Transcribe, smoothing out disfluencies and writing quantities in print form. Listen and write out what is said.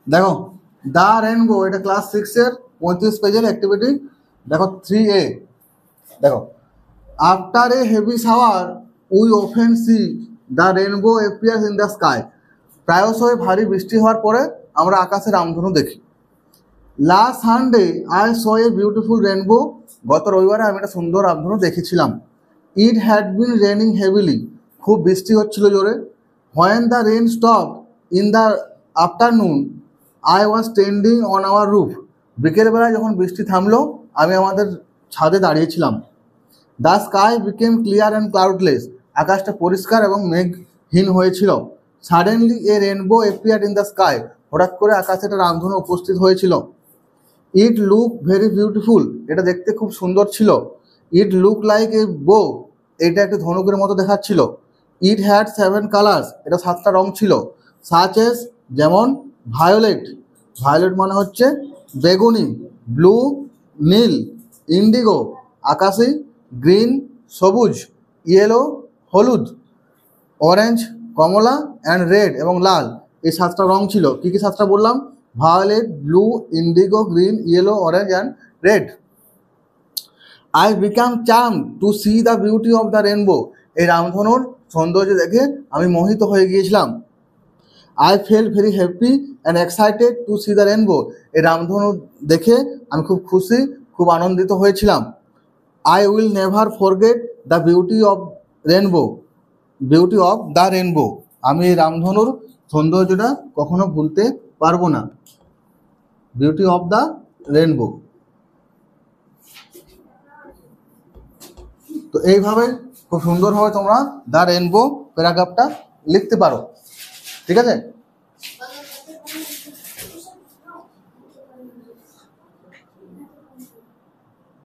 দেখো the rainbow, এটা class 6-এর 35 পেজের অ্যাক্টিভিটি। দেখো 3A, দেখো after a heavy shower we often see the rainbow appears in the sky. প্রায়শই ভারী বৃষ্টি হওয়ার পরে আমরা আকাশে রামধনু দেখি। Last Sunday I saw a beautiful rainbow, গত রবিবারে আমি একটা সুন্দর রামধনু দেখেছিলাম। It had been raining heavily, খুব বৃষ্টি হচ্ছিল জোরে। When the rain stop in the afternoon I was standing on our roof, বিকেলবেলায় যখন বৃষ্টি থামলো আমি আমাদের ছাদে দাঁড়িয়েছিলাম। The sky became clear and cloudless, আকাশটা পরিষ্কার এবং মেঘহীন হয়েছিল। Suddenly a rainbow appeared in the sky, হঠাৎ করে আকাশে একটা রামধনু উপস্থিত হয়েছিল। ইট লুক ভেরি বিউটিফুল, এটা দেখতে খুব সুন্দর ছিল। ইট লুক লাইক এ বো, এটা একটি ধনুকের মতো দেখাচ্ছিল। ইট হ্যাড 7 কালার্স, এটা 7টা রং ছিল। সাচ এস, যেমন ভায়োলেট, ভায়োলেট মানে হচ্ছে বেগুনি, ব্লু নীল, ইন্ডিগো আকাশি, গ্রিন সবুজ, ইয়েলো হলুদ, অরেঞ্জ কমলা অ্যান্ড রেড এবং লাল, এই 7টা রং ছিল। কী কী 7টা বললাম? Violet, blue, indigo, green, yellow, orange and red. I become charm to see the beauty of the rainbow, এই রামধনুর সৌন্দর্য দেখে আমি মোহিত হয়ে গিয়েছিলাম। I fell very happy and excited to see the rainbow, এই রামধনু দেখে আমি খুব খুশি, খুব আনন্দিত হয়েছিলাম। I will never forget the beauty of rainbow, beauty of the rainbow, আমি এই রামধনুর সৌন্দর্যটা কখনো ভুলতে পারবো না। Beauty of the rainbow. তো এইভাবে খুব সুন্দরভাবে তোমরা দ্য রেনবো প্যারাগ্রাফটা লিখতে পারো, ঠিক আছে।